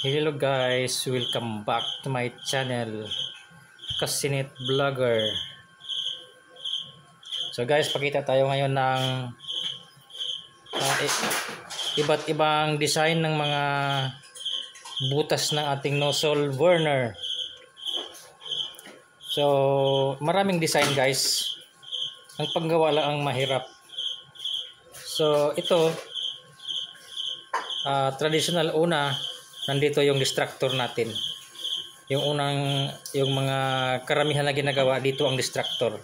Hello guys, welcome back to my channel, Kasinit Vlogger. So guys, pakita tayo ngayon ng iba't ibang design ng mga butas ng ating nozzle burner. So maraming design guys, ang paggawa lang ang mahirap. So ito traditional una, nandito yung distractor natin. Yung mga karamihan na ginagawa dito ang distractor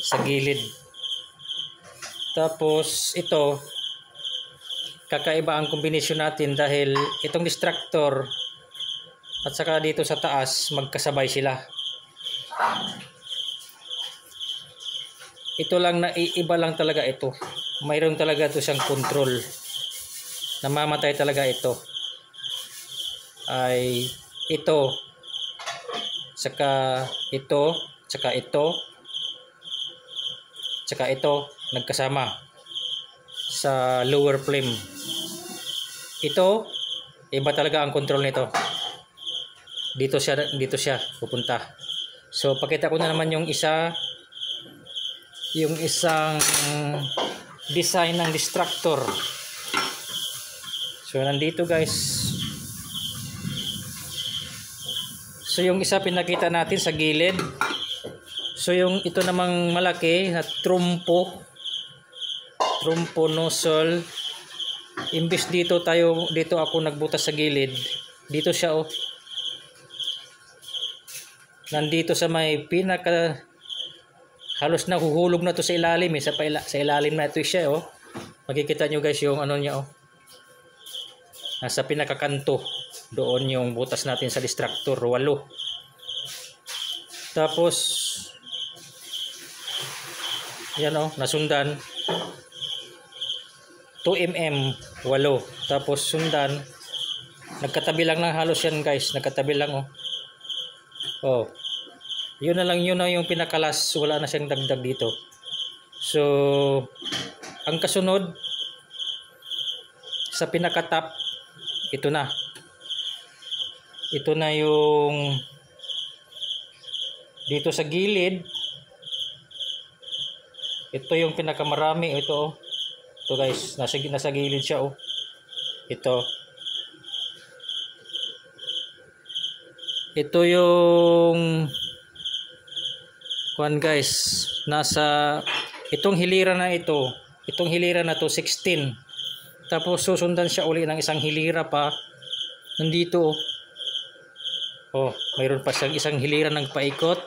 sa gilid. Tapos ito, kakaiba ang kombinasyon natin dahil itong distractor at saka dito sa taas magkasabay sila. Ito lang na iba lang talaga ito. Mayroon talaga ito siyang control. Namamatay talaga ito. Ay ito, saka ito, saka ito, saka ito nagkasama sa lower flame. Ito iba talaga ang control nito. Dito siya pupunta. So pakita ko na naman yung isang design ng distractor. So nandito guys. So yung isa pinakita natin sa gilid. So yung ito namang malaki na trompo nozzle. Imbis dito ako nagbutas sa gilid. Dito siya oh. Nandito sa may pinaka, halos nahuhulog na to sa ilalim sa ilalim na ito siya oh. Makikita nyo guys yung ano niya oh. Nasa pinakakanto doon yung butas natin sa distractor 8. Tapos yan oh, nasundan 2mm 8. Tapos sundan, nagkatabi lang ng halos yan guys, nagkatabi lang oh. Oh, yun na yung pinakalas, wala na siyang dagdag dito. So ang kasunod sa pinakatap, ito na yung dito sa gilid. Ito yung pinakamarami. Ito guys, nasa gilid siya oh. Ito yung kuan guys, nasa itong hilira na to 16. Tapos susundan siya uli ng isang hilira pa nandito oh. Mayroon pa siyang isang hilira ng paikot.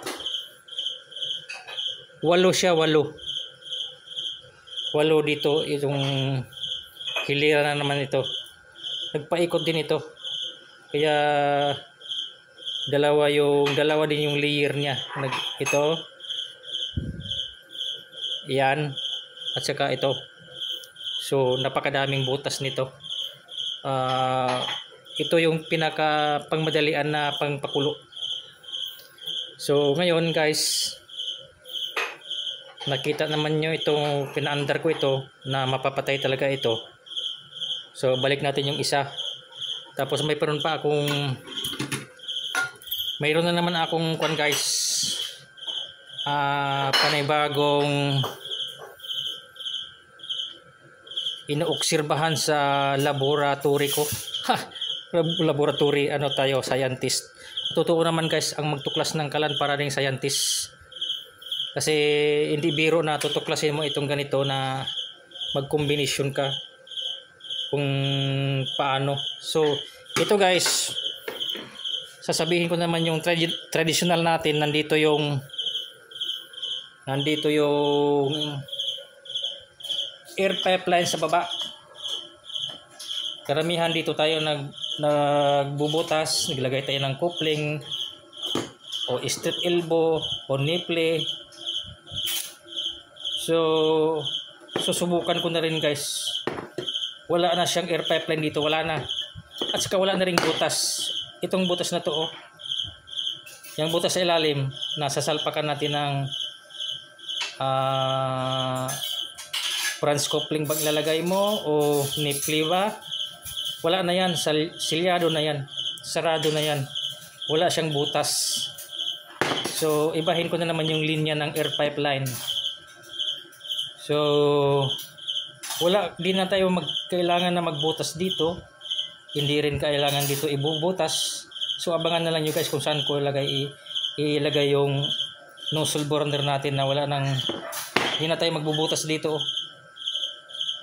8 siya, 8 dito. Itong hilira na naman ito, nagpaikot din ito. Kaya dalawa din yung layer niya. Ito yan, at saka ito. So napakadaming butas nito. Ito yung pinaka pangmadalian na pangpakulo. So ngayon guys, nakita naman nyo itong pinaandar ko ito na mapapatay talaga ito. So balik natin yung isa. Tapos mayroon na naman akong kwan guys, panibagong inuobserbahan sa laboratory ko. Laboratory, scientist. Totoo naman guys, ang magtuklas ng kalan para ring scientist. Kasi hindi biro na tutuklasin mo itong ganito na magkombinasyon ka kung paano. So ito guys, sasabihin ko naman yung traditional natin. Nandito yung air pipeline sa baba. Karamihan dito tayo nagbubutas, naglagay tayo ng coupling o straight elbow o nipple. So susubukan ko na rin guys. Wala na siyang air pipeline dito, wala na. At saka wala na ring butas. Itong butas na to oh. Yung butas sa ilalim, nasa salpakan natin ng branch coupling bag ilalagay mo o nipple ba? Wala na yan, silyado na yan. sarado na yan, wala siyang butas. So ibahin ko na naman yung linya ng air pipeline. So wala din na tayo kailangan na magbutas dito, hindi rin kailangan dito ibubutas. So abangan na lang nyo guys kung saan ko ilagay yung nozzle burner natin na wala nang, hindi na tayo magbubutas dito.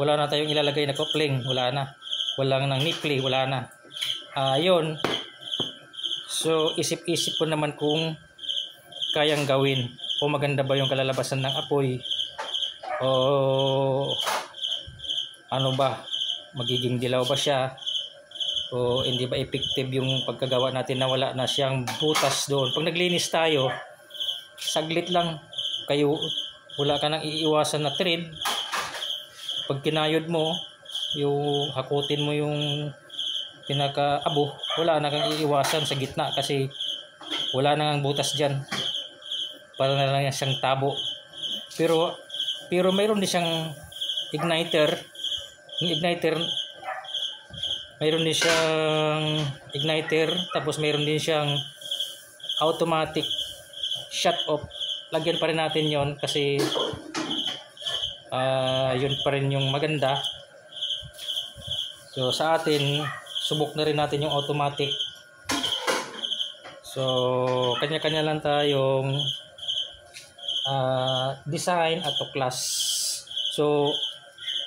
Wala na tayong ilalagay na coupling, wala na. Wala nang nipple, wala na. Yun. So isip-isip ko naman kung kayang gawin o maganda ba yung kalalabasan ng apoy o ano ba, magiging dilaw ba siya o hindi ba effective yung pagkagawa natin na wala na siyang butas doon. Pag naglinis tayo, saglit lang kayo, wala ka nang iiwasan na thread. Pag kinayod mo, yung hakutin mo yung pinaka-abo, wala na kang iiwasan sa gitna kasi wala na ngang butas dyan, para na lang siyang tabo. Pero mayroon din siyang igniter. Yung igniter, mayroon din siyang igniter, tapos mayroon din siyang automatic shut off. Lagyan pa rin natin yon kasi yun pa rin yung maganda. So sa atin, subok na rin natin yung automatic. So kanya-kanya lang tayong design at tuklas. So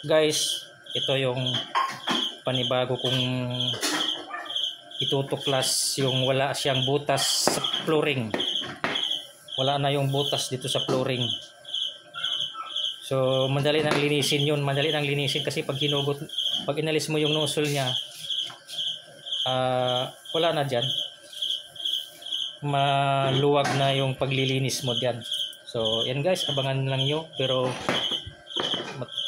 guys, ito yung panibago kong itutuklas, yung wala siyang butas sa flooring. Wala na yung butas dito sa flooring. So madali nang linisin yun, madali nang linisin kasi pag hinugot, pag inalis mo yung nozzle niya, wala na dyan, maluwag na yung paglilinis mo dyan. So yan guys, abangan lang nyo, pero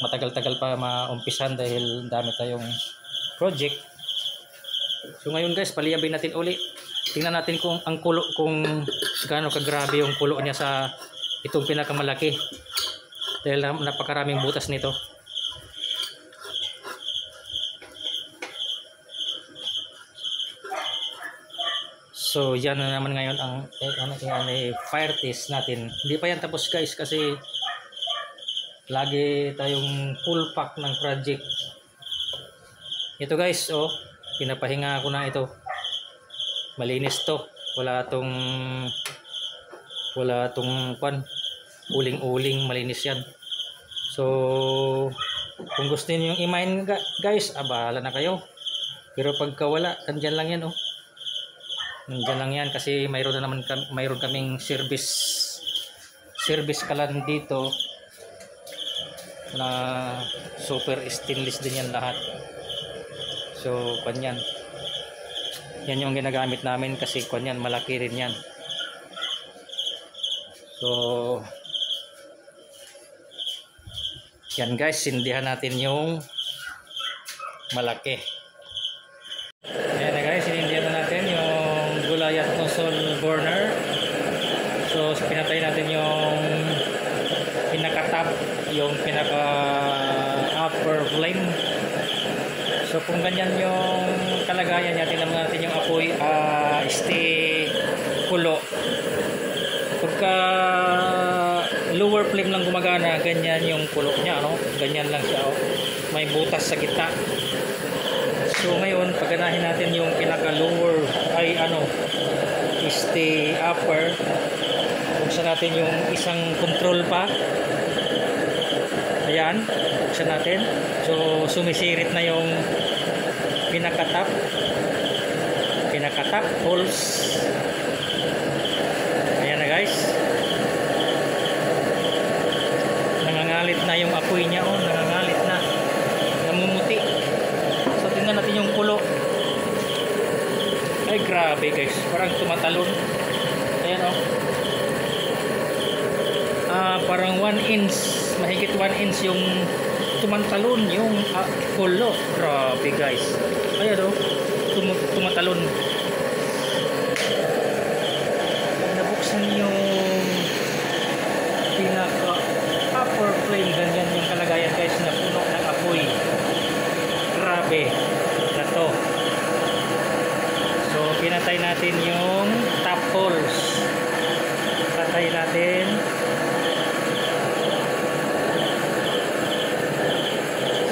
matagal-tagal pa maumpisan dahil dami tayong project. So ngayon guys, paliyabin natin uli, tingnan natin kung ang kulo, kung gaano kagrabe yung kulo niya sa itong pinakamalaki dahil napakaraming butas nito. So yan na naman ngayon ang fire test natin. Hindi pa yan tapos guys kasi lagi tayong full pack ng project. Ito guys, oh, pinapahinga ko na ito. Malinis to. Wala tong uling-uling, malinis yan. So kung gusto niyo yung i-mine guys, bahala na kayo. Pero pagka wala, andyan lang yan, oh. Nandiyan lang yan kasi mayroon kaming service kalan dito na super stainless din yan lahat. So kanyan, yan yung ginagamit namin kasi kanyan malaki rin yan. So yan guys, sindihan natin yung malaki. Ayan na guys, sinindihan na natin yung Goliath nozzle burner. So pinatay natin yung pinaka-top, yung pinaka-upper flame. So kung ganyan yung kalagayan niya, tingnan natin yung apoy, stay kulo. Pagka lower flame lang gumagana, ganyan yung kulo niya, no? Ganyan lang siya, oh. May butas sa gitna. So ngayon, paganahin natin yung pinaka-lower, stay upper. Buksan natin yung isang control pa. Ayan, buksan natin. So sumisirit na yung pinaka-top holes. Ayan na guys, nangangalit na yung apoy niya, oh, nangangalit na, namumuti. So tingnan natin yung kulo. Ay grabe guys, parang tumatalon. Ayan, oh. Parang 1 inch, mahigit 1 inch yung tumatalon yung kulo. Grabe guys. Ayan, oh, tumatalon. Nabuksan yung pinaka upper flame, ganyan yung kalagayan guys, na puno ng apoy. Grabe na to. So pinatay natin yung top holes. Patay natin.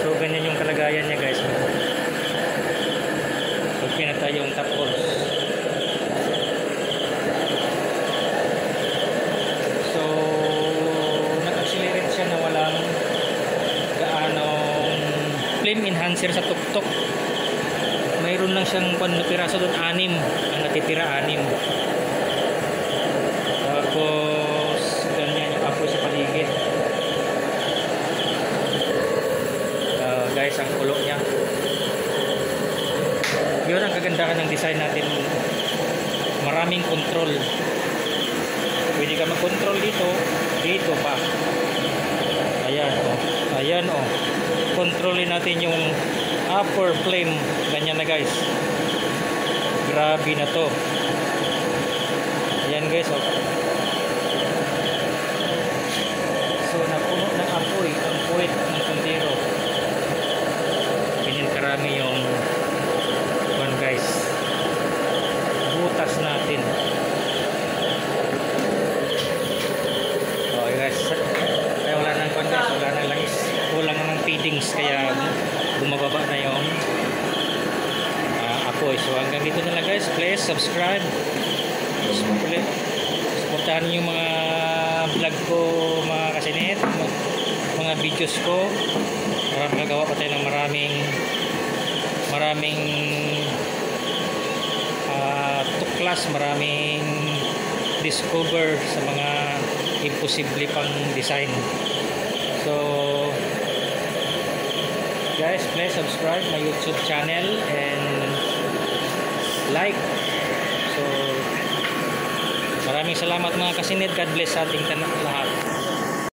So ganyan yung kalagayan niya guys. So pinatay yung top holes. So nag-accelerate siya na walang gaanong flame enhancer sa tuktok. Mayroon lang siyang piraso doon, 6 ang natitira, 6. Tapos ganyan yung apoy sa paligid. Guys, ang kulo niya. Yun ang kagandahan ng design natin. Maraming control. Pwede ka mag-control dito, dito pa. Ayan oh. Ayan oh. Kontrolin natin yung upper flame. Ganyan na guys. Grabe na to. Ayan guys oh. So napuno ng apoy ang puwet ng kaldero. Ganyan karami yung one guys. Butas natin. Oh guys. Kaya wala nang kwan guys. Wala nang langis. Kulang na ng feedings. Kaya bumababa na yung apoy. So hanggang dito na lang guys. Please subscribe. Supportahan yung mga vlog ko mga kasinit. Mga videos ko. Magagawa pa tayo ng maraming tuklas, maraming discover sa mga imposible pang design. So guys, please subscribe my YouTube channel and like. So maraming salamat mga kasinit. God bless sa ating lahat.